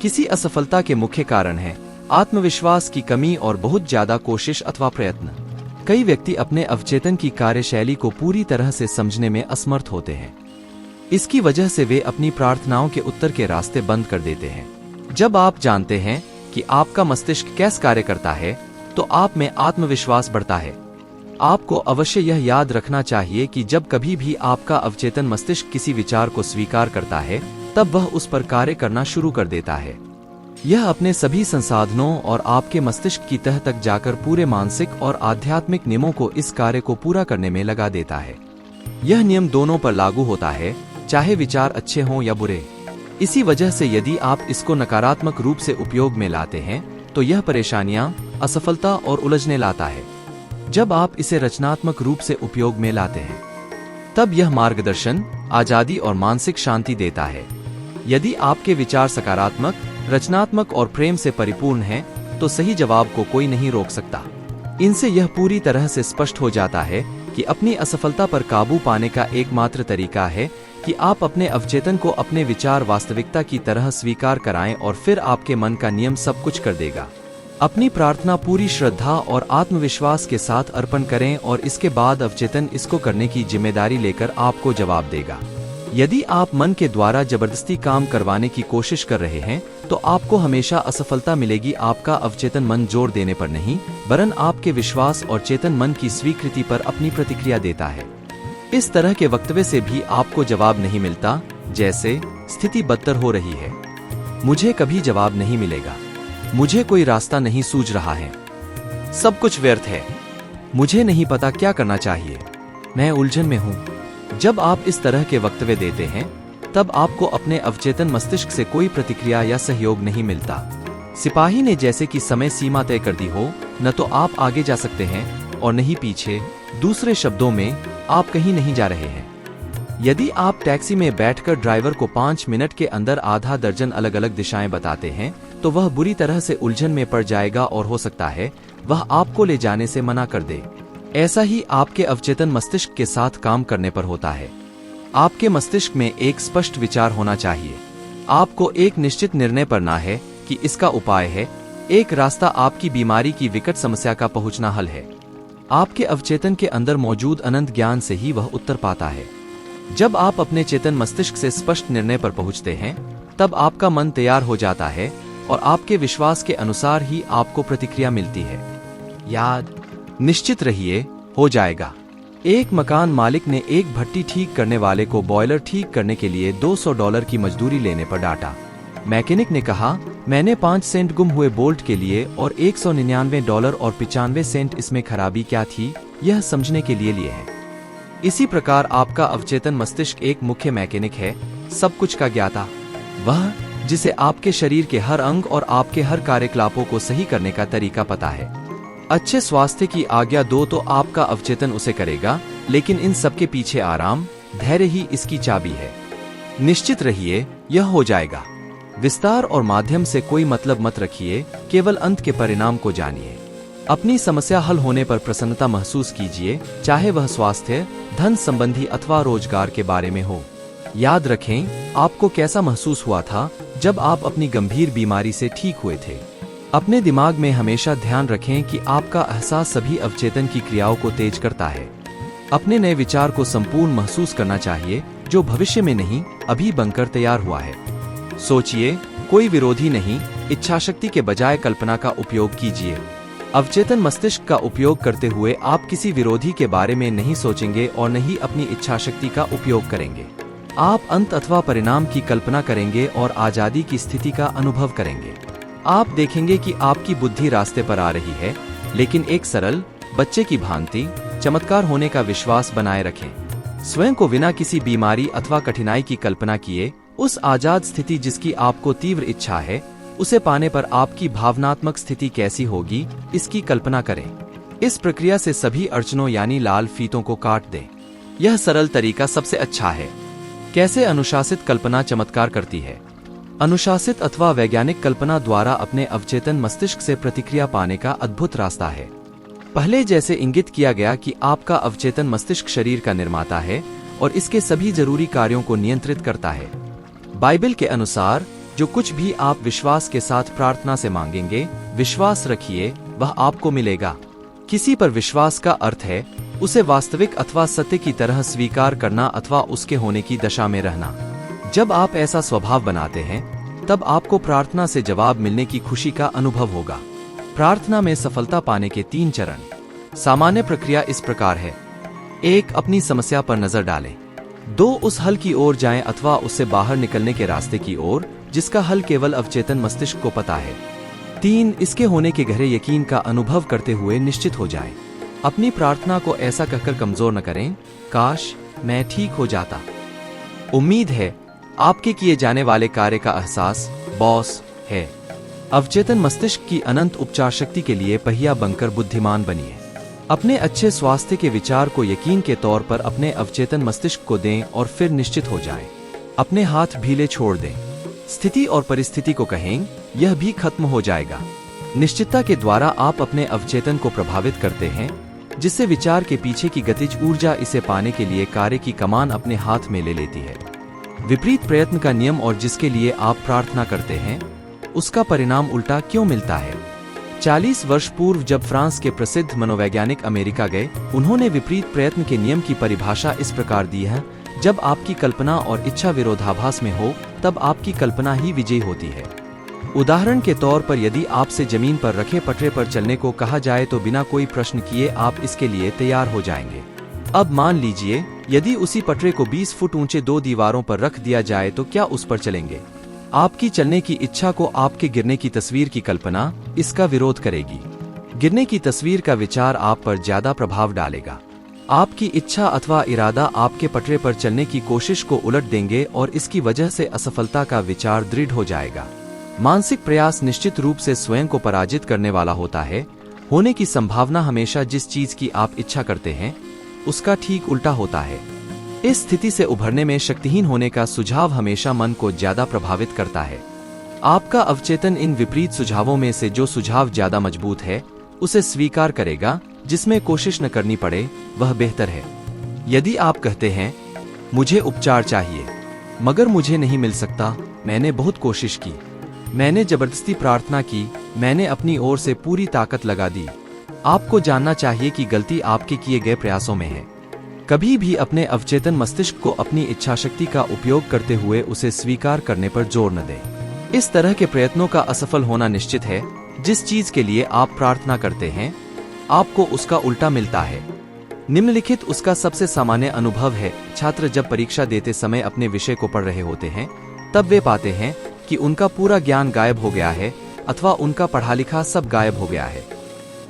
किसी असफलता के मुख्य कारण है आत्मविश्वास की कमी और बहुत ज्यादा कोशिश अथवा प्रयत्न। कई व्यक्ति अपने अवचेतन की कार्यशैली को पूरी तरह से समझने में असमर्थ होते हैं। इसकी वजह से वे अपनी प्रार्थनाओं के उत्तर के रास्ते बंद कर देते हैं। जब आप जानते हैं कि आपका मस्तिष्क कैसे कार्य करता है, तो आप में आत्मविश्वास बढ़ता है। आपको अवश्य यह याद रखना चाहिए कि जब कभी भी आपका अवचेतन मस्तिष्क किसी विचार को स्वीकार करता है, तब वह उस पर कार्य करना शुरू कर देता है। यह अपने सभी संसाधनों और आपके मस्तिष्क की तह तक जाकर पूरे मानसिक और आध्यात्मिक नियमों को इस कार्य को पूरा करने में लगा देता है। यह नियम दोनों पर लागू होता है, चाहे विचार अच्छे हों या बुरे। इसी वजह से यदि आप इसको नकारात्मक रूप से उपयोग में लाते हैं, तो यह परेशानियां, असफलता और उलझने लाता है। जब आप इसे रचनात्मक रूप से उपयोग में लाते हैं, तब यह मार्गदर्शन, आजादी और मानसिक शांति देता है। यदि आपके विचार सकारात्मक, रचनात्मक और प्रेम से परिपूर्ण हैं, तो सही जवाब को कोई नहीं रोक सकता। इनसे यह पूरी तरह से स्पष्ट हो जाता है कि अपनी असफलता पर काबू पाने का एकमात्र तरीका है कि आप अपने अवचेतन को अपने विचार वास्तविकता की तरह स्वीकार कराएं और फिर आपके मन का नियम सब कुछ कर देगा। अपनी प्रार्थना पूरी श्रद्धा और आत्मविश्वास के साथ अर्पण करें और इसके बाद अवचेतन इसको करने की जिम्मेदारी लेकर आपको जवाब देगा। यदि आप मन के द्वारा जबरदस्ती काम करवाने की कोशिश कर रहे हैं, तो आपको हमेशा असफलता मिलेगी। आपका अवचेतन मन जोर देने पर नहीं, वरन आपके विश्वास और चेतन मन की स्वीकृति पर अपनी प्रतिक्रिया देता है। इस तरह के वक्तव्य से भी आपको जवाब नहीं मिलता, जैसे स्थिति बदतर हो रही है, मुझे कभी जवाब नहीं मिलेगा, मुझे कोई रास्ता नहीं सूझ रहा है, सब कुछ व्यर्थ है, मुझे नहीं पता क्या करना चाहिए, मैं उलझन में हूँ। जब आप इस तरह के वक्तव्य देते हैं, तब आपको अपने अवचेतन मस्तिष्क से कोई प्रतिक्रिया या सहयोग नहीं मिलता। सिपाही ने जैसे कि समय सीमा तय कर दी हो, न तो आप आगे जा सकते हैं और न ही पीछे। दूसरे शब्दों में, आप कहीं नहीं जा रहे हैं। यदि आप टैक्सी में बैठकर ड्राइवर को 5 मिनट के अंदर आधा दर्जन अलग अलग दिशाएं बताते हैं, तो वह बुरी तरह से उलझन में पड़ जाएगा और हो सकता है वह आपको ले जाने से मना कर दे। ऐसा ही आपके अवचेतन मस्तिष्क के साथ काम करने पर होता है। आपके मस्तिष्क में एक स्पष्ट विचार होना चाहिए। आपको एक निश्चित निर्णय पर ना है कि इसका उपाय है, एक रास्ता आपकी बीमारी की विकट समस्या का पहुंचना हल है। आपके अवचेतन के अंदर मौजूद अनंत ज्ञान से ही वह उत्तर पाता है। जब आप अपने चेतन मस्तिष्क से स्पष्ट निर्णय पर पहुंचते हैं, तब आपका मन तैयार हो जाता है और आपके विश्वास के अनुसार ही आपको प्रतिक्रिया मिलती है। याद निश्चित रहिए, हो जाएगा। एक मकान मालिक ने एक भट्टी ठीक करने वाले को बॉयलर ठीक करने के लिए $200 की मजदूरी लेने पर डांटा। मैकेनिक ने कहा, मैंने 5 सेंट गुम हुए बोल्ट के लिए और $199 और 95 सेंट इसमें खराबी क्या थी, यह समझने के लिए है। इसी प्रकार आपका अवचेतन मस्तिष्क एक मुख्य मैकेनिक है, सब कुछ का ज्ञाता, वह जिसे आपके शरीर के हर अंग और आपके हर कार्यकलापों को सही करने का तरीका पता है। अच्छे स्वास्थ्य की आज्ञा दो तो आपका अवचेतन उसे करेगा, लेकिन इन सबके पीछे आराम, धैर्य ही इसकी चाबी है। निश्चित रहिए, यह हो जाएगा। विस्तार और माध्यम से कोई मतलब मत रखिए, केवल अंत के परिणाम को जानिए। अपनी समस्या हल होने पर प्रसन्नता महसूस कीजिए, चाहे वह स्वास्थ्य, धन संबंधी अथवा रोजगार के बारे में हो। याद रखें, आपको कैसा महसूस हुआ था जब आप अपनी गंभीर बीमारी से ठीक हुए थे। अपने दिमाग में हमेशा ध्यान रखें कि आपका एहसास सभी अवचेतन की क्रियाओं को तेज करता है। अपने नए विचार को संपूर्ण महसूस करना चाहिए, जो भविष्य में नहीं, अभी बनकर तैयार हुआ है। सोचिए, कोई विरोधी नहीं, इच्छाशक्ति के बजाय कल्पना का उपयोग कीजिए। अवचेतन मस्तिष्क का उपयोग करते हुए आप किसी विरोधी के बारे में नहीं सोचेंगे और न ही अपनी इच्छाशक्ति का उपयोग करेंगे। आप अंत अथवा परिणाम की कल्पना करेंगे और आजादी की स्थिति का अनुभव करेंगे। आप देखेंगे कि आपकी बुद्धि रास्ते पर आ रही है, लेकिन एक सरल बच्चे की भांति चमत्कार होने का विश्वास बनाए रखें। स्वयं को बिना किसी बीमारी अथवा कठिनाई की कल्पना किए उस आजाद स्थिति जिसकी आपको तीव्र इच्छा है, उसे पाने पर आपकी भावनात्मक स्थिति कैसी होगी, इसकी कल्पना करें। इस प्रक्रिया से सभी अड़चनों यानी लाल फीतों को काट दें। यह सरल तरीका सबसे अच्छा है। कैसे अनुशासित कल्पना चमत्कार करती है? अनुशासित अथवा वैज्ञानिक कल्पना द्वारा अपने अवचेतन मस्तिष्क से प्रतिक्रिया पाने का अद्भुत रास्ता है। पहले जैसे इंगित किया गया कि आपका अवचेतन मस्तिष्क शरीर का निर्माता है और इसके सभी जरूरी कार्यों को नियंत्रित करता है। बाइबल के अनुसार जो कुछ भी आप विश्वास के साथ प्रार्थना से मांगेंगे, विश्वास रखिए वह आपको मिलेगा। किसी पर विश्वास का अर्थ है उसे वास्तविक अथवा सत्य की तरह स्वीकार करना अथवा उसके होने की दशा में रहना। जब आप ऐसा स्वभाव बनाते हैं तब आपको प्रार्थना से जवाब मिलने की खुशी का अनुभव होगा। प्रार्थना में सफलता पाने के 3 चरण। सामान्य प्रक्रिया इस प्रकार है। 1. अपनी समस्या पर नजर डालें। 2. उस हल की ओर जाएं अथवा उससे बाहर निकलने के रास्ते की ओर जिसका हल केवल अवचेतन मस्तिष्क को पता है। 3. इसके होने के गहरे यकीन का अनुभव करते हुए निश्चित हो जाएं। अपनी प्रार्थना को ऐसा कहकर कमजोर न करें, काश मैं ठीक हो जाता। उम्मीद है आपके किए जाने वाले कार्य का एहसास बॉस है। अवचेतन मस्तिष्क की अनंत उपचार शक्ति के लिए पहिया बनकर बुद्धिमान बनिए। अपने अच्छे स्वास्थ्य के विचार को यकीन के तौर पर अपने अवचेतन मस्तिष्क को दें और फिर निश्चित हो जाएं। अपने हाथ भीले छोड़ दें। स्थिति और परिस्थिति को कहें, यह भी खत्म हो जाएगा। निश्चितता के द्वारा आप अपने अवचेतन को प्रभावित करते हैं, जिससे विचार के पीछे की गतिज ऊर्जा इसे पाने के लिए कार्य की कमान अपने हाथ में ले लेती है। विपरीत प्रयत्न का नियम और जिसके लिए आप प्रार्थना करते हैं उसका परिणाम उल्टा क्यों मिलता है। 40 वर्ष पूर्व जब फ्रांस के प्रसिद्ध मनोवैज्ञानिक अमेरिका गए, उन्होंने विपरीत प्रयत्न के नियम की परिभाषा इस प्रकार दी है, जब आपकी कल्पना और इच्छा विरोधाभास में हो तब आपकी कल्पना ही विजयी होती है। उदाहरण के तौर पर यदि आपसे जमीन पर रखे पटरे पर चलने को कहा जाए तो बिना कोई प्रश्न किए आप इसके लिए तैयार हो जाएंगे। अब मान लीजिए यदि उसी पटरे को 20 फुट ऊंचे 2 दीवारों पर रख दिया जाए तो क्या उस पर चलेंगे? आपकी चलने की इच्छा को आपके गिरने की तस्वीर की कल्पना इसका विरोध करेगी। गिरने की तस्वीर का विचार आप पर ज्यादा प्रभाव डालेगा। आपकी इच्छा अथवा इरादा आपके पटरे पर चलने की कोशिश को उलट देंगे और इसकी वजह से असफलता का विचार दृढ़ हो जाएगा। मानसिक प्रयास निश्चित रूप से स्वयं को पराजित करने वाला होता है। होने की संभावना हमेशा जिस चीज की आप इच्छा करते हैं उसका ठीक उल्टा होता है। इस स्थिति से उभरने में शक्तिहीन होने का सुझाव हमेशा मन को ज्यादा प्रभावित करता है। आपका अवचेतन इन विपरीत सुझावों में से जो सुझाव ज्यादा मजबूत है उसे स्वीकार करेगा, जिसमें कोशिश न करनी पड़े वह बेहतर है। यदि आप कहते हैं मुझे उपचार चाहिए मगर मुझे नहीं मिल सकता, मैंने बहुत कोशिश की, मैंने जबरदस्ती प्रार्थना की, मैंने अपनी ओर से पूरी ताकत लगा दी, आपको जानना चाहिए कि गलती आपके किए गए प्रयासों में है। कभी भी अपने अवचेतन मस्तिष्क को अपनी इच्छा शक्ति का उपयोग करते हुए उसे स्वीकार करने पर जोर न दें। इस तरह के प्रयत्नों का असफल होना निश्चित है। जिस चीज के लिए आप प्रार्थना करते हैं आपको उसका उल्टा मिलता है। निम्नलिखित उसका सबसे सामान्य अनुभव है। छात्र जब परीक्षा देते समय अपने विषय को पढ़ रहे होते हैं तब वे पाते हैं कि उनका पूरा ज्ञान गायब हो गया है अथवा उनका पढ़ा लिखा सब गायब हो गया है।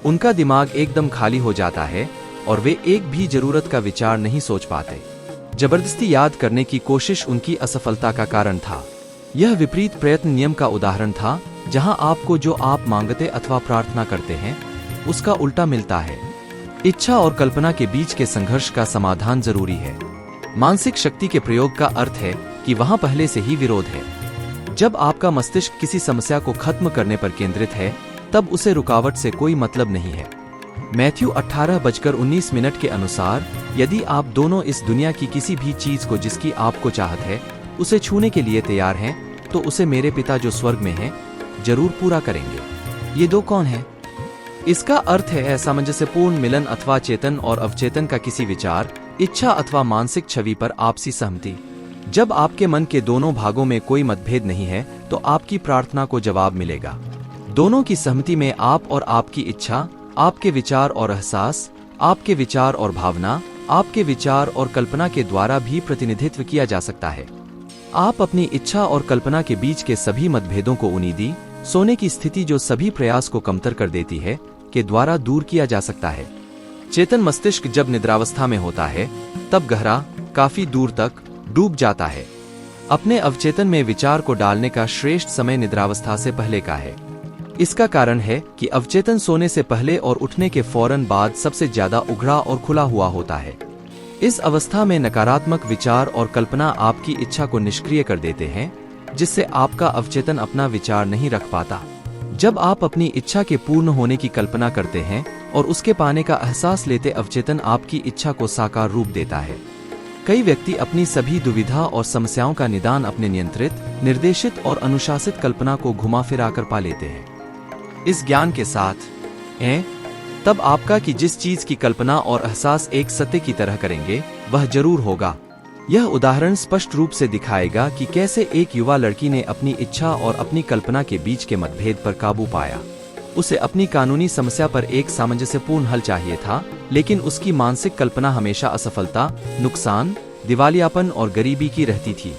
उनका दिमाग एकदम खाली हो जाता है और वे एक भी जरूरत का विचार नहीं सोच पाते। जबरदस्ती याद करने की कोशिश उनकी असफलता का कारण था। यह विपरीत प्रयत्न नियम का उदाहरण था, जहां आपको जो आप मांगते अथवा प्रार्थना करते हैं उसका उल्टा मिलता है। इच्छा और कल्पना के बीच के संघर्ष का समाधान जरूरी है। मानसिक शक्ति के प्रयोग का अर्थ है कि वहां पहले से ही विरोध है। जब आपका मस्तिष्क किसी समस्या को खत्म करने पर केंद्रित है तब उसे रुकावट से कोई मतलब नहीं है। मैथ्यू 18:19 के अनुसार यदि आप दोनों इस दुनिया की किसी भी चीज को जिसकी आपको चाहत है उसे छूने के लिए तैयार हैं तो उसे मेरे पिता जो स्वर्ग में हैं जरूर पूरा करेंगे। ये दो कौन है? इसका अर्थ है सामंजस्यपूर्ण मिलन अथवा चेतन और अवचेतन का किसी विचार, इच्छा अथवा मानसिक छवि पर आपसी सहमति। जब आपके मन के दोनों भागों में कोई मतभेद नहीं है तो आपकी प्रार्थना को जवाब मिलेगा। दोनों की सहमति में आप और आपकी इच्छा, आपके विचार और एहसास, आपके विचार और भावना, आपके विचार और कल्पना के द्वारा भी प्रतिनिधित्व किया जा सकता है। आप अपनी इच्छा और कल्पना के बीच के सभी मतभेदों को उनीदी, सोने की स्थिति जो सभी प्रयास को कमतर कर देती है, के द्वारा दूर किया जा सकता है। चेतन मस्तिष्क जब निद्रावस्था में होता है तब गहरा, काफी दूर तक डूब जाता है। अपने अवचेतन में विचार को डालने का श्रेष्ठ समय निद्रावस्था से पहले का है। इसका कारण है कि अवचेतन सोने से पहले और उठने के फौरन बाद सबसे ज्यादा उघड़ा और खुला हुआ होता है। इस अवस्था में नकारात्मक विचार और कल्पना आपकी इच्छा को निष्क्रिय कर देते हैं, जिससे आपका अवचेतन अपना विचार नहीं रख पाता। जब आप अपनी इच्छा के पूर्ण होने की कल्पना करते हैं और उसके पाने का एहसास लेते, अवचेतन आपकी इच्छा को साकार रूप देता है। कई व्यक्ति अपनी सभी दुविधा और समस्याओं का निदान अपने नियंत्रित, निर्देशित और अनुशासित कल्पना को घुमा फिरा कर पा लेते हैं। इस ज्ञान के साथ तब आपका कि जिस चीज की कल्पना और एहसास एक सत्य की तरह करेंगे वह जरूर होगा। यह उदाहरण स्पष्ट रूप से दिखाएगा कि कैसे एक युवा लड़की ने अपनी इच्छा और अपनी कल्पना के बीच के मतभेद पर काबू पाया। उसे अपनी कानूनी समस्या पर एक सामंजस्यपूर्ण हल चाहिए था, लेकिन उसकी मानसिक कल्पना हमेशा असफलता, नुकसान, दिवालियापन और गरीबी की रहती थी।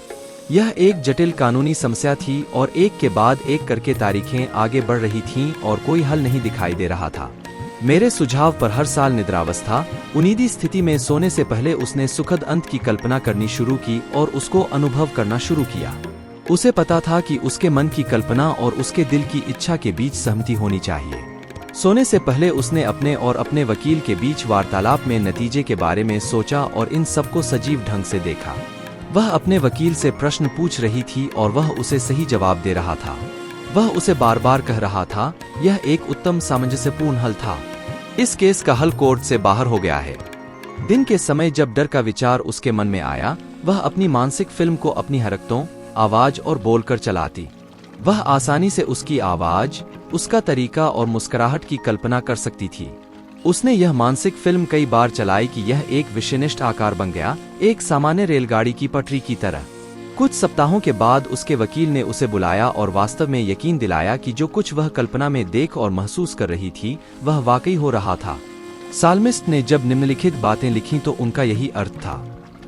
यह एक जटिल कानूनी समस्या थी और एक के बाद एक करके तारीखें आगे बढ़ रही थीं और कोई हल नहीं दिखाई दे रहा था। मेरे सुझाव पर हर साल निद्रावस्था, उन्नीदी स्थिति में सोने से पहले उसने सुखद अंत की कल्पना करनी शुरू की और उसको अनुभव करना शुरू किया। उसे पता था कि उसके मन की कल्पना और उसके दिल की इच्छा के बीच सहमति होनी चाहिए। सोने से पहले उसने अपने और अपने वकील के बीच वार्तालाप में नतीजे के बारे में सोचा और इन सबको सजीव ढंग से देखा। वह अपने वकील से प्रश्न पूछ रही थी और वह उसे सही जवाब दे रहा था। वह उसे बार बार कह रहा था, यह एक उत्तम सामंजस्यपूर्ण हल था। इस केस का हल कोर्ट से बाहर हो गया है। दिन के समय जब डर का विचार उसके मन में आया, वह अपनी मानसिक फिल्म को अपनी हरकतों, आवाज और बोलकर चलाती। वह आसानी से उसकी आवाज, उसका तरीका और मुस्कुराहट की कल्पना कर सकती थी। उसने यह मानसिक फिल्म कई बार चलाई कि यह एक विषयनिष्ठ आकार बन गया, एक सामान्य रेलगाड़ी की पटरी की तरह। कुछ सप्ताहों के बाद उसके वकील ने उसे बुलाया और वास्तव में यकीन दिलाया कि जो कुछ वह कल्पना में देख और महसूस कर रही थी वह वाकई हो रहा था। साल्मिस्ट ने जब निम्नलिखित बातें लिखीं तो उनका यही अर्थ था।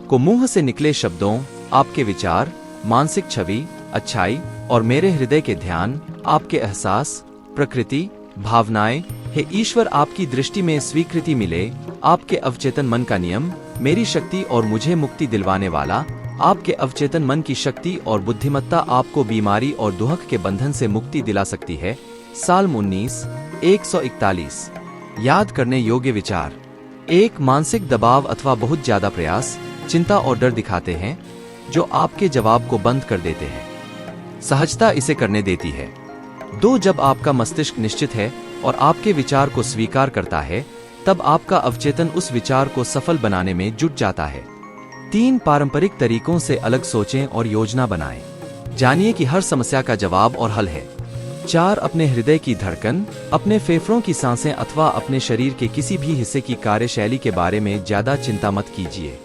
को मुंह से निकले शब्दों, आपके विचार, मानसिक छवि, अच्छाई और मेरे हृदय के ध्यान, आपके एहसास, प्रकृति, भावनाएं, हे ईश्वर आपकी दृष्टि में स्वीकृति मिले, आपके अवचेतन मन का नियम, मेरी शक्ति और मुझे मुक्ति दिलवाने वाला, आपके अवचेतन मन की शक्ति और बुद्धिमत्ता आपको बीमारी और दुहक के बंधन से मुक्ति दिला सकती है। साल्म 19:141। याद करने योग्य विचार। एक मानसिक दबाव अथवा बहुत ज्यादा प्रयास, चिंता और डर दिखाते हैं जो आपके जवाब को बंद कर देते हैं। सहजता इसे करने देती है। 2 जब आपका मस्तिष्क निश्चित है और आपके विचार को स्वीकार करता है, तब आपका अवचेतन उस विचार को सफल बनाने में जुट जाता है। 3 पारंपरिक तरीकों से अलग सोचें और योजना बनाएं। जानिए कि हर समस्या का जवाब और हल है। 4 अपने हृदय की धड़कन, अपने फेफड़ों की सांसें अथवा अपने शरीर के किसी भी हिस्से की कार्यशैली के बारे में ज्यादा चिंता मत कीजिए।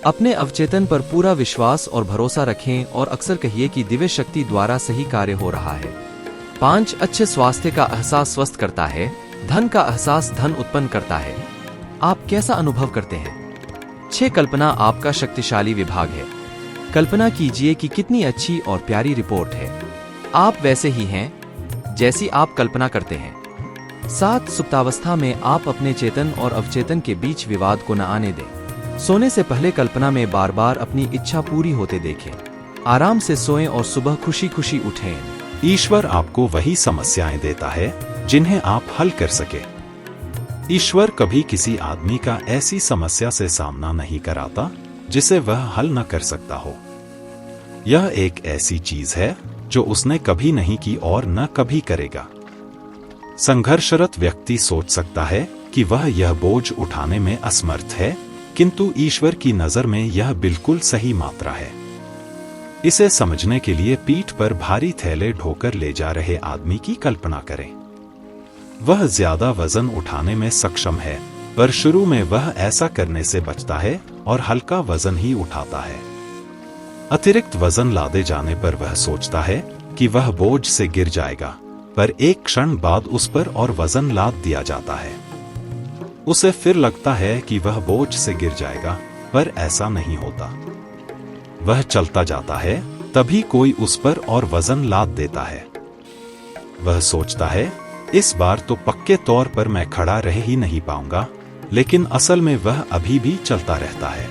अपने अवचेतन पर पूरा विश्वास और भरोसा रखें और अक्सर कहिए कि दिव्य शक्ति द्वारा सही कार्य हो रहा है। 5 अच्छे स्वास्थ्य का एहसास स्वस्थ करता है, धन का एहसास धन उत्पन्न करता है। आप कैसा अनुभव करते हैं? 6 कल्पना आपका शक्तिशाली विभाग है। कल्पना कीजिए कि कितनी अच्छी और प्यारी रिपोर्ट है। आप वैसे ही हैं जैसी आप कल्पना करते हैं। 7 सुप्तावस्था में आप अपने चेतन और अवचेतन के बीच विवाद को न आने दें। सोने से पहले कल्पना में बार बार अपनी इच्छा पूरी होते देखें। आराम से सोएं और सुबह खुशी खुशी उठें। ईश्वर आपको वही समस्याएं देता है जिन्हें आप हल कर सके। ईश्वर कभी किसी आदमी का ऐसी समस्या से सामना नहीं कराता जिसे वह हल न कर सकता हो। यह एक ऐसी चीज है जो उसने कभी नहीं की और न कभी करेगा। संघर्षरत व्यक्ति सोच सकता है कि वह यह बोझ उठाने में असमर्थ है, किंतु ईश्वर की नजर में यह बिल्कुल सही मात्रा है। इसे समझने के लिए पीठ पर भारी थैले ढोकर ले जा रहे आदमी की कल्पना करें। वह ज्यादा वजन उठाने में सक्षम है, पर शुरू में वह ऐसा करने से बचता है और हल्का वजन ही उठाता है। अतिरिक्त वजन लादे जाने पर वह सोचता है कि वह बोझ से गिर जाएगा, पर एक क्षण बाद उस पर और वजन लाद दिया जाता है। उसे फिर लगता है कि वह बोझ से गिर जाएगा, पर ऐसा नहीं होता। वह चलता जाता है, तभी कोई उस पर और वजन लाद देता है। वह सोचता है, इस बार तो पक्के तौर पर मैं खड़ा रह ही नहीं पाऊंगा, लेकिन असल में वह अभी भी चलता रहता है।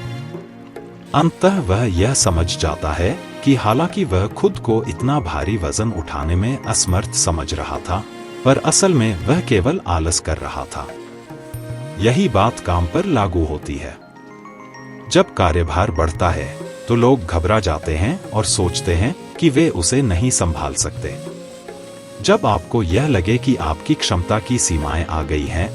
अंततः वह यह समझ जाता है कि हालांकि वह खुद को इतना भारी वजन उठाने में असमर्थ समझ रहा था, पर असल में वह केवल आलस कर रहा था। यही बात काम पर लागू होती है। जब कार्यभार बढ़ता है तो लोग घबरा जाते हैं और सोचते हैं कि वे उसे नहीं संभाल सकते। जब आपको यह लगे कि आपकी क्षमता की सीमाएं आ गई हैं,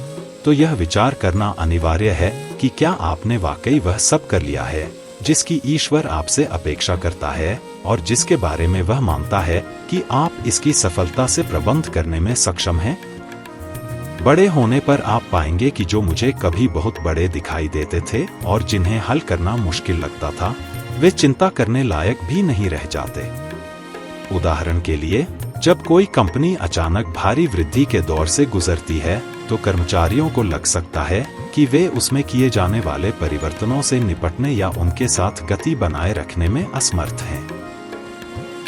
तो यह विचार करना अनिवार्य है कि क्या आपने वाकई वह सब कर लिया है जिसकी ईश्वर आपसे अपेक्षा करता है और जिसके बारे में वह मानता है कि आप इसकी सफलता से प्रबंध करने में सक्षम हैं। बड़े होने पर आप पाएंगे कि जो मुझे कभी बहुत बड़े दिखाई देते थे और जिन्हें हल करना मुश्किल लगता था, वे चिंता करने लायक भी नहीं रह जाते। उदाहरण के लिए, जब कोई कंपनी अचानक भारी वृद्धि के दौर से गुजरती है, तो कर्मचारियों को लग सकता है कि वे उसमें किए जाने वाले परिवर्तनों से निपटने या उनके साथ गति बनाए रखने में असमर्थ हैं।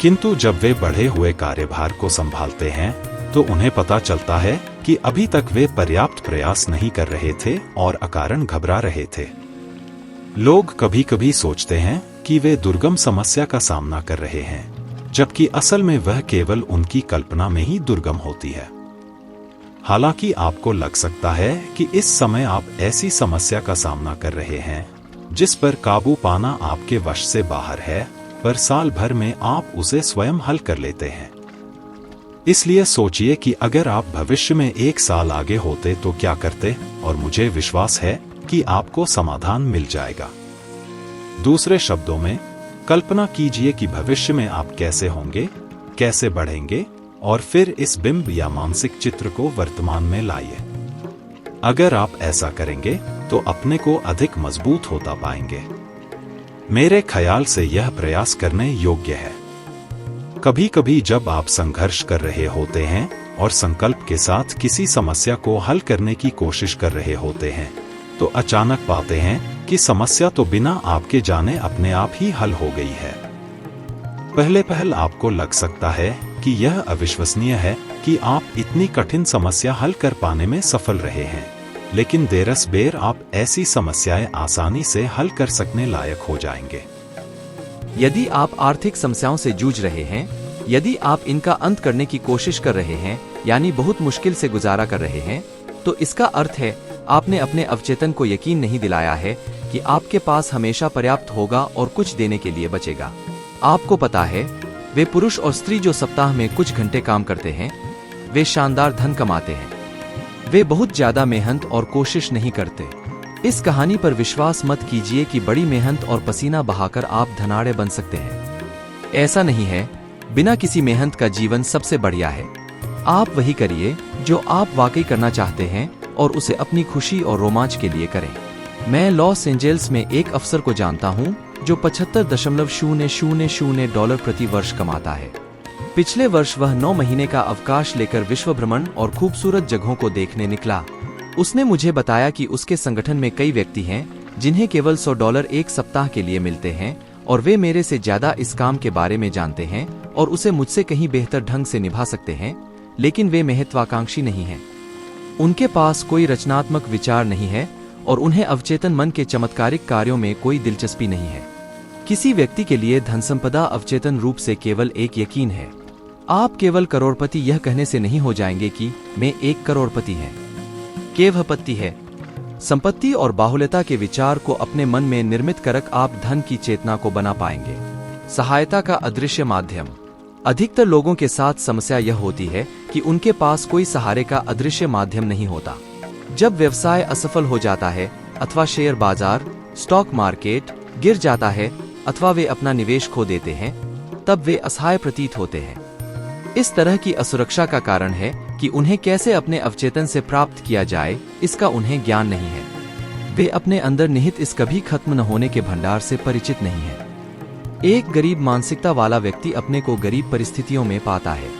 किंतु जब वे बढ़े हुए कार्यभार को संभालते हैं, तो उन्हें पता चलता है कि अभी तक वे पर्याप्त प्रयास नहीं कर रहे थे और अकारण घबरा रहे थे। लोग कभी कभी सोचते हैं कि वे दुर्गम समस्या का सामना कर रहे हैं, जबकि असल में वह केवल उनकी कल्पना में ही दुर्गम होती है। हालांकि आपको लग सकता है कि इस समय आप ऐसी समस्या का सामना कर रहे हैं जिस पर काबू पाना आपके वश से बाहर है, पर साल भर में आप उसे स्वयं हल कर लेते हैं। इसलिए सोचिए कि अगर आप भविष्य में 1 साल आगे होते तो क्या करते, और मुझे विश्वास है कि आपको समाधान मिल जाएगा। दूसरे शब्दों में, कल्पना कीजिए कि भविष्य में आप कैसे होंगे, कैसे बढ़ेंगे, और फिर इस बिंब या मानसिक चित्र को वर्तमान में लाइए। अगर आप ऐसा करेंगे तो अपने को अधिक मजबूत होता पाएंगे। मेरे ख्याल से यह प्रयास करने योग्य है। कभी कभी जब आप संघर्ष कर रहे होते हैं और संकल्प के साथ किसी समस्या को हल करने की कोशिश कर रहे होते हैं, तो अचानक पाते हैं कि समस्या तो बिना आपके जाने अपने आप ही हल हो गई है। पहले आपको लग सकता है कि यह अविश्वसनीय है कि आप इतनी कठिन समस्या हल कर पाने में सफल रहे हैं, लेकिन देरस बेर आप ऐसी समस्याएं आसानी से हल कर सकने लायक हो जाएंगे। यदि आप आर्थिक समस्याओं से जूझ रहे हैं, यदि आप इनका अंत करने की कोशिश कर रहे हैं, यानी बहुत मुश्किल से गुजारा कर रहे हैं, तो इसका अर्थ है आपने अपने अवचेतन को यकीन नहीं दिलाया है कि आपके पास हमेशा पर्याप्त होगा और कुछ देने के लिए बचेगा। आपको पता है, वे पुरुष और स्त्री जो सप्ताह में कुछ घंटे काम करते हैं, वे शानदार धन कमाते हैं। वे बहुत ज्यादा मेहनत और कोशिश नहीं करते। इस कहानी पर विश्वास मत कीजिए कि बड़ी मेहनत और पसीना बहाकर आप धनाढ़ बन सकते हैं। ऐसा नहीं है। बिना किसी मेहनत का जीवन सबसे बढ़िया है। आप वही करिए जो आप वाकई करना चाहते हैं और उसे अपनी खुशी और रोमांच के लिए करें। मैं लॉस एंजेल्स में एक अफसर को जानता हूं जो 75,000 डॉलर प्रति वर्ष कमाता है। पिछले वर्ष वह 9 महीने का अवकाश लेकर विश्व भ्रमण और खूबसूरत जगहों को देखने निकला। उसने मुझे बताया कि उसके संगठन में कई व्यक्ति हैं जिन्हें केवल $100 एक सप्ताह के लिए मिलते हैं, और वे मेरे से ज्यादा इस काम के बारे में जानते हैं और उसे मुझसे कहीं बेहतर ढंग से निभा सकते हैं, लेकिन वे महत्वाकांक्षी नहीं हैं। उनके पास कोई रचनात्मक विचार नहीं है और उन्हें अवचेतन मन के चमत्कारिक कार्यों में कोई दिलचस्पी नहीं है। किसी व्यक्ति के लिए धन संपदा अवचेतन रूप से केवल एक यकीन है। आप केवल करोड़पति यह कहने से नहीं हो जाएंगे कि मैं 1 करोड़पति है। केवहपत्ति है। संपत्ति और बाहुल्यता के विचार को अपने मन में निर्मित करक आप धन की चेतना को बना पाएंगे। सहायता का अदृश्य माध्यम। अधिकतर लोगों के साथ समस्या यह होती है कि उनके पास कोई सहारे का अदृश्य माध्यम नहीं होता। जब व्यवसाय असफल हो जाता है, अथवा शेयर बाजार, स्टॉक मार्केट गिर जाता है, अथवा वे अपना निवेश खो देते हैं, तब वे असहाय प्रतीत होते हैं। इस तरह की असुरक्षा का कारण है कि उन्हें कैसे अपने अवचेतन से प्राप्त किया जाए, इसका उन्हें ज्ञान नहीं है। वे अपने अंदर निहित इस कभी खत्म न होने के भंडार से परिचित नहीं है। एक गरीब मानसिकता वाला व्यक्ति अपने को गरीब परिस्थितियों में पाता है।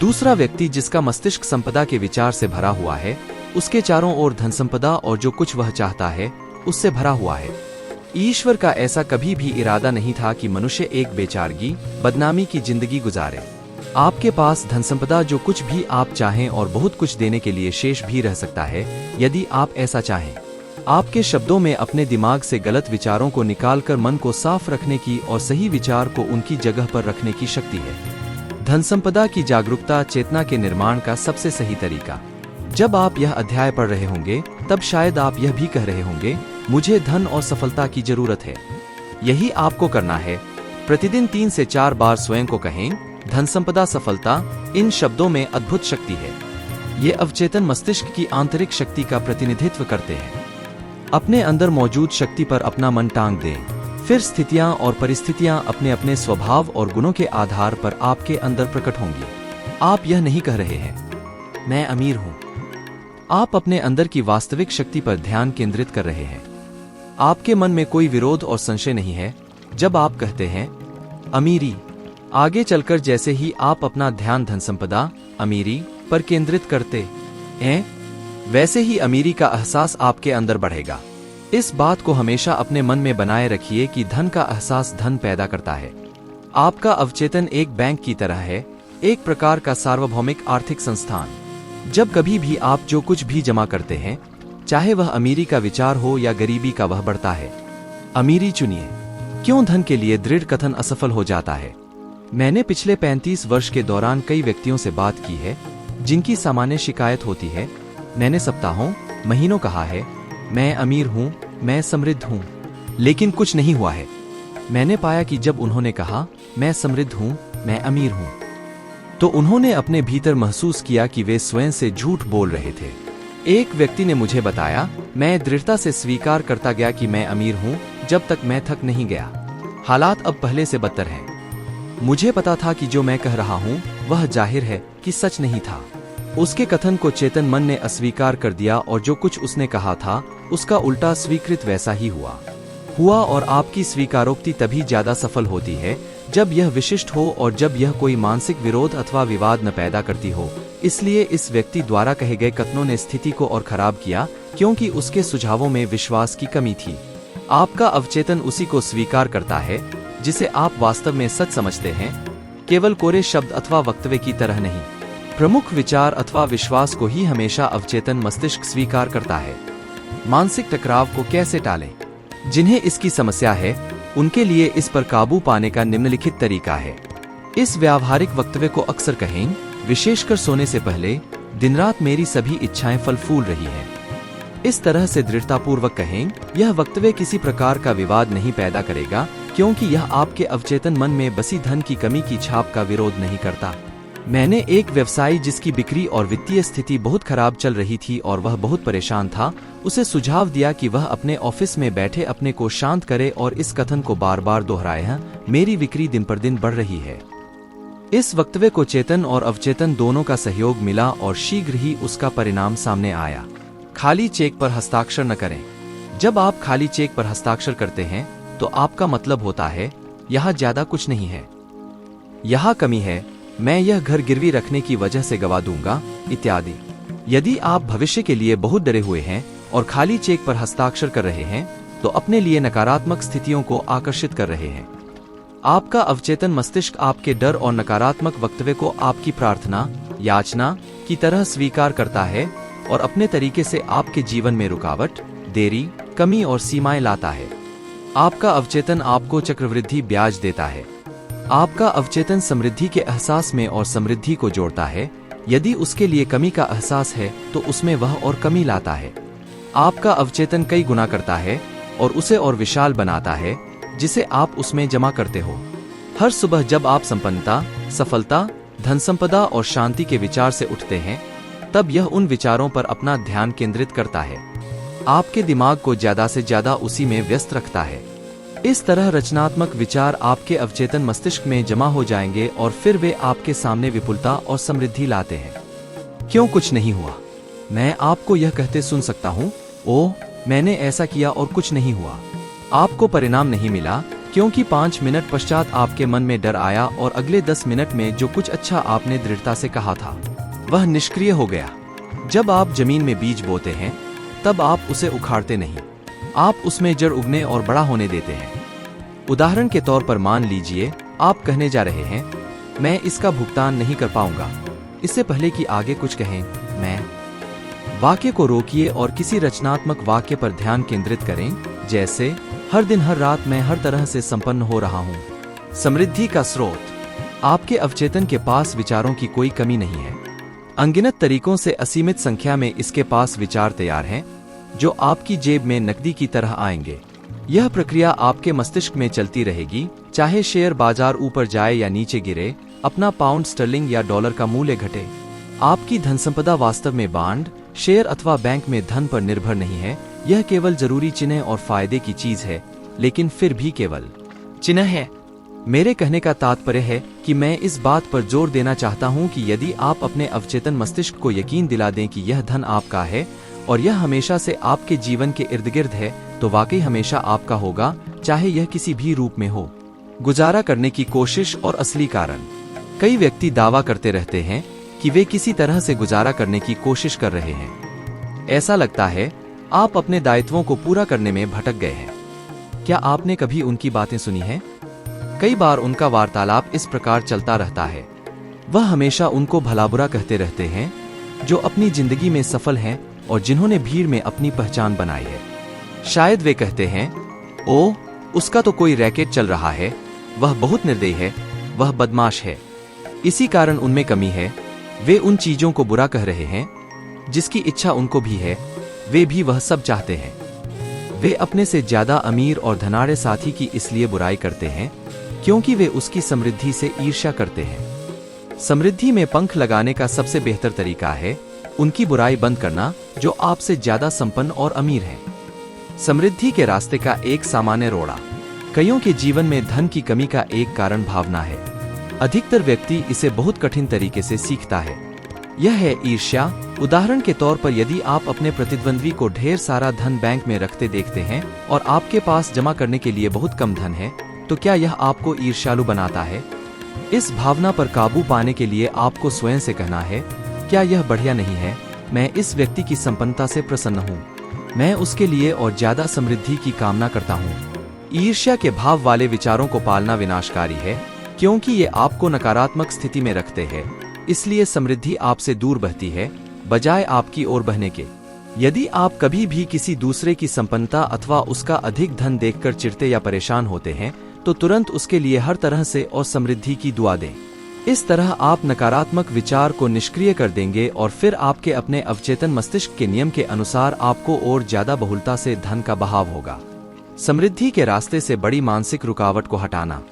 दूसरा व्यक्ति जिसका मस्तिष्क संपदा के विचार से भरा हुआ है, उसके चारों ओर धन संपदा और जो कुछ वह चाहता है उससे भरा हुआ है। ईश्वर का ऐसा कभी भी इरादा नहीं था कि मनुष्य एक बेचारगी, बदनामी की जिंदगी गुजारे। आपके पास धन संपदा जो कुछ भी आप चाहें और बहुत कुछ देने के लिए शेष भी रह सकता है, यदि आप ऐसा चाहें। आपके शब्दों में अपने दिमाग से गलत विचारों को निकालकर मन को साफ रखने की और सही विचार को उनकी जगह पर रखने की शक्ति है। धन संपदा की जागरूकता चेतना के निर्माण का सबसे सही तरीका। जब आप यह अध्याय पढ़ रहे होंगे, तब शायद आप यह भी कह रहे होंगे, मुझे धन और सफलता की जरूरत है। यही आपको करना है। प्रतिदिन 3 से 4 बार स्वयं को कहें, धन संपदा सफलता। इन शब्दों में अद्भुत शक्ति है। ये अवचेतन मस्तिष्क की आंतरिक शक्ति का प्रतिनिधित्व करते हैं। अपने अंदर मौजूद शक्ति पर अपना मन टांग दें, फिर स्थितियां और परिस्थितियां अपने अपने स्वभाव और गुणों के आधार पर आपके अंदर प्रकट होंगी। आप यह नहीं कह रहे हैं मैं अमीर हूं। आप अपने अंदर की वास्तविक शक्ति पर ध्यान केंद्रित कर रहे हैं। आपके मन में कोई विरोध और संशय नहीं है जब आप कहते हैं अमीरी। आगे चलकर जैसे ही आप अपना ध्यान धन संपदा अमीरी पर केंद्रित करते हैं, वैसे ही अमीरी का एहसास आपके अंदर बढ़ेगा। इस बात को हमेशा अपने मन में बनाए रखिए कि धन का एहसास धन पैदा करता है। आपका अवचेतन एक बैंक की तरह है, एक प्रकार का सार्वभौमिक आर्थिक संस्थान। जब कभी भी आप जो कुछ भी जमा करते हैं, चाहे वह अमीरी का विचार हो या गरीबी का, वह बढ़ता है। अमीरी चुनिए। क्यों धन के लिए दृढ़ कथन असफल हो जाता है? मैंने पिछले 35 वर्ष के दौरान कई व्यक्तियों से बात की है जिनकी सामान्य शिकायत होती है। मैंने सप्ताहों महीनों कहा है मैं अमीर हूं, मैं समृद्ध हूं, लेकिन कुछ नहीं हुआ है। मैंने पाया कि जब उन्होंने कहा मैं समृद्ध हूं, मैं अमीर हूं, तो उन्होंने अपने भीतर महसूस किया कि वे स्वयं से झूठ बोल रहे थे। एक व्यक्ति ने मुझे बताया मैं दृढ़ता से स्वीकार करता गया कि मैं अमीर हूं जब तक मैं थक नहीं गया। हालात अब पहले से बदतर हैं। मुझे पता था कि जो मैं कह रहा हूं वह जाहिर है कि सच नहीं था। उसके कथन को चेतन मन ने अस्वीकार कर दिया और जो कुछ उसने कहा था उसका उल्टा स्वीकृत वैसा ही हुआ। और आपकी स्वीकारोक्ति तभी ज्यादा सफल होती है जब यह विशिष्ट हो और जब यह कोई मानसिक विरोध अथवा विवाद न पैदा करती हो। इसलिए इस व्यक्ति द्वारा कहे गए कथनों ने स्थिति को और खराब किया क्योंकि उसके सुझावों में विश्वास की कमी थी। आपका अवचेतन उसी को स्वीकार करता है जिसे आप वास्तव में सच समझते हैं, केवल कोरे शब्द अथवा वक्तव्य की तरह नहीं। प्रमुख विचार अथवा विश्वास को ही हमेशा अवचेतन मस्तिष्क स्वीकार करता है। मानसिक टकराव को कैसे टालें? जिन्हें इसकी समस्या है उनके लिए इस पर काबू पाने का निम्नलिखित तरीका है। इस व्यावहारिक वक्तव्य को अक्सर कहें, विशेषकर सोने से पहले, दिन रात मेरी सभी इच्छाएं फल फूल रही हैं। इस तरह से दृढ़तापूर्वक कहें। यह वक्तव्य किसी प्रकार का विवाद नहीं पैदा करेगा क्योंकि यह आपके अवचेतन मन में बसी धन की कमी की छाप का विरोध नहीं करता। मैंने एक व्यवसायी जिसकी बिक्री और वित्तीय स्थिति बहुत खराब चल रही थी और वह बहुत परेशान था, उसे सुझाव दिया कि वह अपने ऑफिस में बैठे अपने को शांत करे और इस कथन को बार बार दोहराए, मेरी बिक्री दिन पर दिन बढ़ रही है। इस वक्तव्य को चेतन और अवचेतन दोनों का सहयोग मिला और शीघ्र ही उसका परिणाम सामने आया। खाली चेक पर हस्ताक्षर न करें। जब आप खाली चेक पर हस्ताक्षर करते हैं तो आपका मतलब होता है यहाँ ज्यादा कुछ नहीं है, यहाँ कमी है, मैं यह घर गिरवी रखने की वजह से गवा दूंगा इत्यादि। यदि आप भविष्य के लिए बहुत डरे हुए हैं और खाली चेक पर हस्ताक्षर कर रहे हैं तो अपने लिए नकारात्मक स्थितियों को आकर्षित कर रहे हैं। आपका अवचेतन मस्तिष्क आपके डर और नकारात्मक वक्तव्य को आपकी प्रार्थना, याचना की तरह स्वीकार करता है और अपने तरीके से आपके जीवन में रुकावट, देरी, कमी और सीमाएं लाता है। आपका अवचेतन आपको चक्रवृद्धि ब्याज देता है। आपका अवचेतन समृद्धि के एहसास में और समृद्धि को जोड़ता है। यदि उसके लिए कमी का एहसास है तो उसमें वह और कमी लाता है। आपका अवचेतन कई गुना करता है और उसे और विशाल बनाता है जिसे आप उसमें जमा करते हो। हर सुबह जब आप संपन्नता, सफलता, धन संपदा और शांति के विचार से उठते हैं, तब यह उन विचारों पर अपना ध्यान केंद्रित करता है। आपके दिमाग को ज्यादा से ज्यादा उसी में व्यस्त रखता है। इस तरह रचनात्मक विचार आपके अवचेतन मस्तिष्क में जमा हो जाएंगे और फिर वे आपके सामने विपुलता और समृद्धि लाते हैं। क्यों कुछ नहीं हुआ? मैं आपको यह कहते सुन सकता हूँ, ओह मैंने ऐसा किया और कुछ नहीं हुआ। आपको परिणाम नहीं मिला क्योंकि 5 मिनट पश्चात आपके मन में डर आया और अगले 10 मिनट में जो कुछ अच्छा आपने दृढ़ता से कहा था वह निष्क्रिय हो गया। जब आप जमीन में बीज बोते हैं तब आप उसे उखाड़ते नहीं, आप उसमें जड़ उगने और बड़ा होने देते हैं। उदाहरण के तौर पर मान लीजिए आप कहने जा रहे हैं मैं इसका भुगतान नहीं कर पाऊंगा। इससे पहले कि आगे कुछ कहें, मैं वाक्य को रोकिए और किसी रचनात्मक वाक्य पर ध्यान केंद्रित करें, जैसे हर दिन हर रात मैं हर तरह से संपन्न हो रहा हूँ। समृद्धि का स्रोत। आपके अवचेतन के पास विचारों की कोई कमी नहीं है। अनगिनत तरीकों से असीमित संख्या में इसके पास विचार तैयार हैं जो आपकी जेब में नकदी की तरह आएंगे। यह प्रक्रिया आपके मस्तिष्क में चलती रहेगी, चाहे शेयर बाजार ऊपर जाए या नीचे गिरे, अपना पाउंड स्टर्लिंग या डॉलर का मूल्य घटे। आपकी धन संपदा वास्तव में बांड, शेयर अथवा बैंक में धन पर निर्भर नहीं है। यह केवल जरूरी चिन्ह और फायदे की चीज है। लेकिन फिर भी केवल चिन्ह है। मेरे कहने का तात्पर्य है कि मैं इस बात पर जोर देना चाहता हूं कि यदि आप अपने अवचेतन मस्तिष्क को यकीन दिला दें कि यह धन आपका है और यह हमेशा से आपके जीवन के इर्द गिर्द है, तो वाकई हमेशा आपका होगा, चाहे यह किसी भी रूप में हो। गुजारा करने की कोशिश और असली कारण। कई व्यक्ति दावा करते रहते हैं कि वे किसी तरह से गुजारा करने की कोशिश कर रहे हैं। ऐसा लगता है आप अपने दायित्वों को पूरा करने में भटक गए हैं। क्या आपने कभी उनकी बातें सुनी हैं? कई बार उनका वार्तालाप इस प्रकार चलता रहता है। वह हमेशा उनको भला बुरा कहते रहते हैं जो अपनी जिंदगी में सफल हैं और जिन्होंने भीड़ में अपनी पहचान बनाई है। शायद वे कहते हैं, ओह, उसका तो कोई रैकेट चल रहा है, वह बहुत निर्दयी है, वह बदमाश है, इसी कारण उनमें कमी है। वे उन चीजों को बुरा कह रहे हैं जिसकी इच्छा उनको भी है, वे भी वह सब चाहते हैं। वे अपने से ज्यादा अमीर और धनाढ़े साथी की इसलिए बुराई करते हैं क्योंकि वे उसकी समृद्धि से ईर्ष्या करते हैं। समृद्धि में पंख लगाने का सबसे बेहतर तरीका है उनकी बुराई बंद करना जो आपसे ज्यादा संपन्न और अमीर हैं। समृद्धि के रास्ते का एक सामान्य रोड़ा। कईयों के जीवन में धन की कमी का एक कारण भावना है। अधिकतर व्यक्ति इसे बहुत कठिन तरीके से सीखता है। यह है ईर्ष्या। उदाहरण के तौर पर यदि आप अपने प्रतिद्वंद्वी को ढेर सारा धन बैंक में रखते देखते हैं और आपके पास जमा करने के लिए बहुत कम धन है, तो क्या यह आपको ईर्ष्यालु बनाता है? इस भावना पर काबू पाने के लिए आपको स्वयं से कहना है, क्या यह बढ़िया नहीं है? मैं इस व्यक्ति की संपन्नता से प्रसन्न हूँ, मैं उसके लिए और ज्यादा समृद्धि की कामना करता हूँ। ईर्ष्या के भाव वाले विचारों को पालना विनाशकारी है क्योंकि ये आपको नकारात्मक स्थिति में रखते हैं, इसलिए समृद्धि आपसे दूर बहती है बजाय आपकी ओर बहने के। यदि आप कभी भी किसी दूसरे की संपन्नता अथवा उसका अधिक धन देखकर चिढ़ते या परेशान होते हैं, तो तुरंत उसके लिए हर तरह से और समृद्धि की दुआ दें। इस तरह आप नकारात्मक विचार को निष्क्रिय कर देंगे और फिर आपके अपने अवचेतन मस्तिष्क के नियम के अनुसार आपको और ज्यादा बहुलता से धन का बहाव होगा। समृद्धि के रास्ते से बड़ी मानसिक रुकावट को हटाना।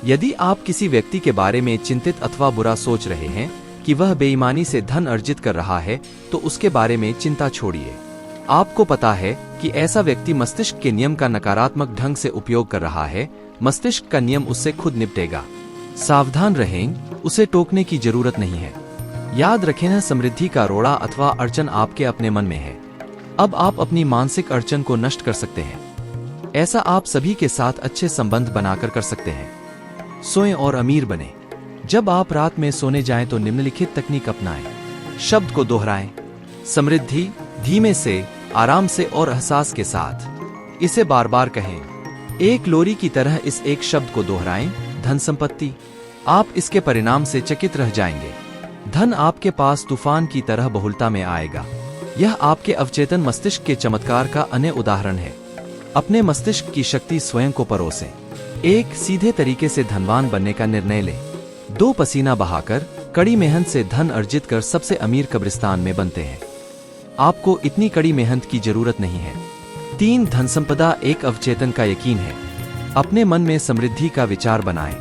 यदि आप किसी व्यक्ति के बारे में चिंतित अथवा बुरा सोच रहे हैं कि वह बेईमानी से धन अर्जित कर रहा है, तो उसके बारे में चिंता छोड़िए। आपको पता है कि ऐसा व्यक्ति मस्तिष्क के नियम का नकारात्मक ढंग से उपयोग कर रहा है। मस्तिष्क का नियम उससे खुद निपटेगा। सावधान रहें, उसे टोकने की जरूरत नहीं है। याद रखें, न समृद्धि का रोड़ा अथवा अड़चन आपके अपने मन में है। अब आप अपनी मानसिक अड़चन को नष्ट कर सकते हैं। ऐसा आप सभी के साथ अच्छे संबंध बनाकर कर सकते हैं। सोएं और अमीर बने। जब आप रात में सोने जाएं तो निम्नलिखित तकनीक अपनाएं। शब्द को दोहराएं। समृद्धि, धीमे से, आराम से और एहसास के साथ। इसे बार बार कहें। एक लोरी की तरह इस एक शब्द को दोहराएं, धन संपत्ति। आप इसके परिणाम से चकित रह जाएंगे। धन आपके पास तूफान की तरह बहुलता में आएगा। यह आपके अवचेतन मस्तिष्क के चमत्कार का अन्य उदाहरण है। अपने मस्तिष्क की शक्ति स्वयं को परोसें। एक, सीधे तरीके से धनवान बनने का निर्णय लें। 2, पसीना बहाकर, कड़ी मेहनत से धन अर्जित कर सबसे अमीर कब्रिस्तान में बनते हैं। आपको इतनी कड़ी मेहनत की जरूरत नहीं है। 3, धन संपदा एक अवचेतन का यकीन है। अपने मन में समृद्धि का विचार बनाएं।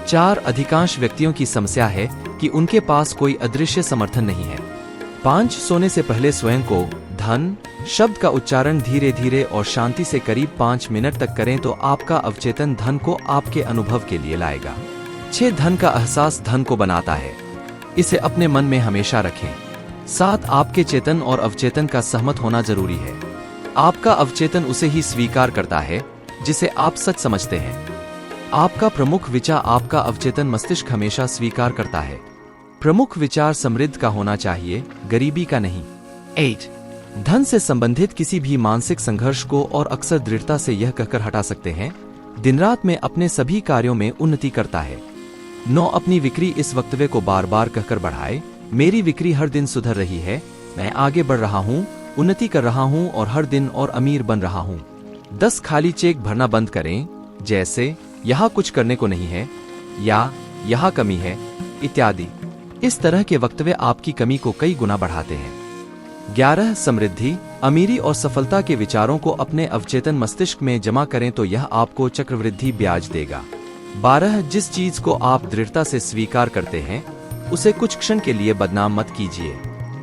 4, अधिकांश व्यक्तियों की समस्या है कि उनके पास कोई अदृश्य समर्थन नहीं है। 5, सोने से पहले स्वयं को धन शब्द का उच्चारण धीरे धीरे और शांति से करीब 5 मिनट तक करें तो आपका अवचेतन धन को आपके अनुभव के लिए लाएगा। 6, धन का एहसास धन को बनाता है। इसे अपने मन में हमेशा रखें। 7, आपके चेतन और अवचेतन का सहमत होना जरूरी है। आपका अवचेतन उसे ही स्वीकार करता है जिसे आप सच समझते हैं। आपका प्रमुख विचार आपका अवचेतन मस्तिष्क हमेशा स्वीकार करता है। प्रमुख विचार समृद्ध का होना चाहिए, गरीबी का नहीं। 8, धन से संबंधित किसी भी मानसिक संघर्ष को और अक्सर दृढ़ता से यह कहकर हटा सकते हैं, दिन रात में अपने सभी कार्यों में उन्नति करता है। 9, अपनी बिक्री इस वक्तव्य को बार बार कहकर बढ़ाए, मेरी बिक्री हर दिन सुधर रही है, मैं आगे बढ़ रहा हूँ, उन्नति कर रहा हूँ और हर दिन और अमीर बन रहा हूँ। 10, खाली चेक भरना बंद करें, जैसे यहाँ कुछ करने को नहीं है या यहाँ कमी है इत्यादि। इस तरह के वक्तव्य आपकी कमी को कई गुना बढ़ाते हैं। 11, समृद्धि, अमीरी और सफलता के विचारों को अपने अवचेतन मस्तिष्क में जमा करें तो यह आपको चक्रवृद्धि ब्याज देगा। 12, जिस चीज को आप दृढ़ता से स्वीकार करते हैं उसे कुछ क्षण के लिए बदनाम मत कीजिए।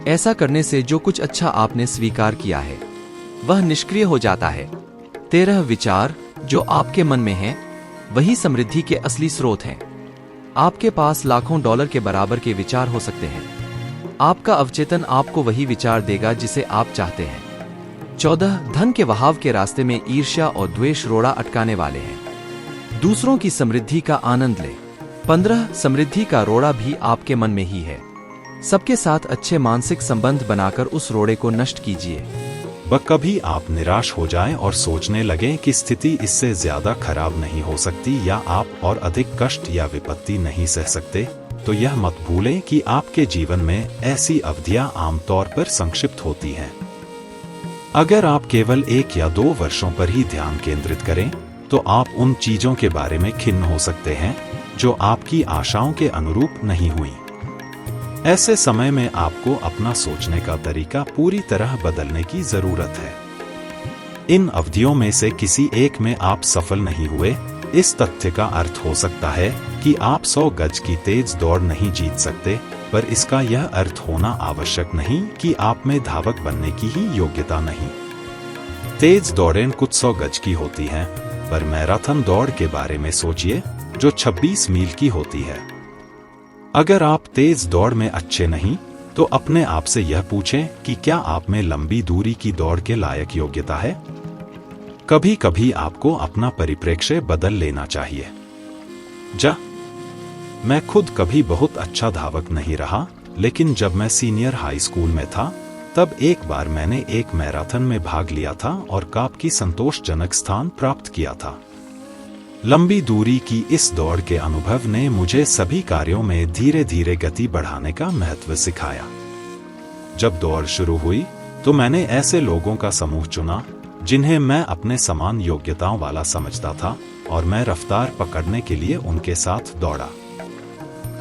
ऐसा करने से जो कुछ अच्छा आपने स्वीकार किया है वह निष्क्रिय हो जाता है। 13, विचार, जो आपके मन में है वही समृद्धि के असली स्रोत हैं। आपके पास लाखों डॉलर के बराबर के विचार हो सकते हैं, आपका अवचेतन आपको वही विचार देगा जिसे आप चाहते हैं। 14 धन के वहाव के रास्ते में ईर्ष्या और द्वेष रोड़ा अटकाने वाले हैं। दूसरों की समृद्धि का आनंद ले। 15 समृद्धि का रोड़ा भी आपके मन में ही है। सबके साथ अच्छे मानसिक संबंध बनाकर उस रोड़े को नष्ट कीजिए। कभी आप निराश हो जाएं और सोचने लगें कि स्थिति इससे ज्यादा खराब नहीं हो सकती या आप और अधिक कष्ट या विपत्ति नहीं सह सकते, तो यह मत भूलें कि आपके जीवन में ऐसी अवधियां आमतौर पर संक्षिप्त होती हैं। अगर आप केवल 1 या 2 वर्षों पर ही ध्यान केंद्रित करें, तो आप उन चीजों के बारे में खिन्न हो सकते हैं जो आपकी आशाओं के अनुरूप नहीं हुई। ऐसे समय में आपको अपना सोचने का तरीका पूरी तरह बदलने की जरूरत है। इन अवधियों में से किसी एक में आप सफल नहीं हुए, इस तथ्य का अर्थ हो सकता है कि आप 100 गज की तेज दौड़ नहीं जीत सकते, पर इसका यह अर्थ होना आवश्यक नहीं कि आप में धावक बनने की ही योग्यता नहीं। तेज दौड़ें कुछ 100 गज की होती हैं, पर मैराथन दौड़ के बारे में सोचिए जो 26 मील की होती है। अगर आप तेज दौड़ में अच्छे नहीं, तो अपने आप से यह पूछें कि क्या आप में लंबी दूरी की दौड़ के लायक योग्यता है। कभी कभी आपको अपना परिप्रेक्ष्य बदल लेना चाहिए। मैं खुद कभी बहुत अच्छा धावक नहीं रहा, लेकिन जब मैं सीनियर हाई स्कूल में था, तब एक बार मैंने एक मैराथन में भाग लिया था और काफी संतोषजनक स्थान प्राप्त किया था। लंबी दूरी की इस दौड़ के अनुभव ने मुझे सभी कार्यों में धीरे धीरे गति बढ़ाने का महत्व सिखाया। जब दौड़ शुरू हुई, तो मैंने ऐसे लोगों का समूह चुना जिन्हें मैं अपने समान योग्यताओं वाला समझता था, और मैं रफ्तार पकड़ने के लिए उनके साथ दौड़ा।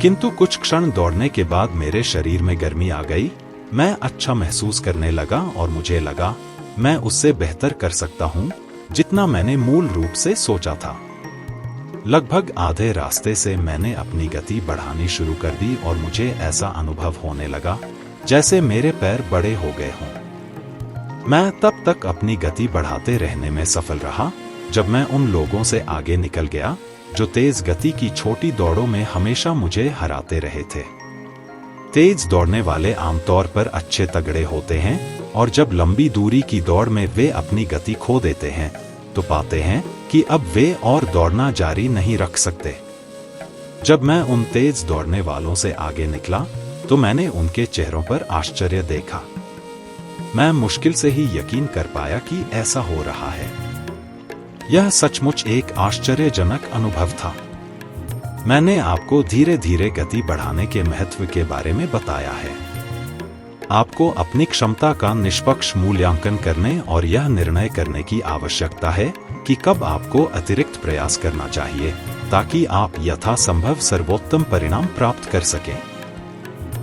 किंतु कुछ क्षण दौड़ने के बाद मेरे शरीर में गर्मी आ गई, मैं अच्छा महसूस करने लगा और मुझे लगा मैं उससे बेहतर कर सकता हूं जितना मैंने मूल रूप से सोचा था। लगभग आधे रास्ते से मैंने अपनी गति बढ़ानी शुरू कर दी और मुझे ऐसा अनुभव होने लगा जैसे मेरे पैर बड़े हो गए हों। मैं तब तक अपनी गति बढ़ाते रहने में सफल रहा जब मैं उन लोगों से आगे निकल गया जो तेज गति की छोटी दौड़ों में हमेशा मुझे हराते रहे थे। तेज दौड़ने वाले आमतौर पर अच्छे तगड़े होते हैं, और जब लंबी दूरी की दौड़ में वे अपनी गति खो देते हैं, तो पाते हैं कि अब वे और दौड़ना जारी नहीं रख सकते। जब मैं उन तेज दौड़ने वालों से आगे निकला, तो मैंने उनके चेहरों पर आश्चर्य देखा। मैं मुश्किल से ही यकीन कर पाया कि ऐसा हो रहा है। यह सचमुच एक आश्चर्यजनक अनुभव था। मैंने आपको धीरे धीरे गति बढ़ाने के महत्व के बारे में बताया है। आपको अपनी क्षमता का निष्पक्ष मूल्यांकन करने और यह निर्णय करने की आवश्यकता है कि कब आपको अतिरिक्त प्रयास करना चाहिए, ताकि आप यथासंभव सर्वोत्तम परिणाम प्राप्त कर सकें।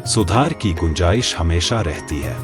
सुधार की गुंजाइश हमेशा रहती है।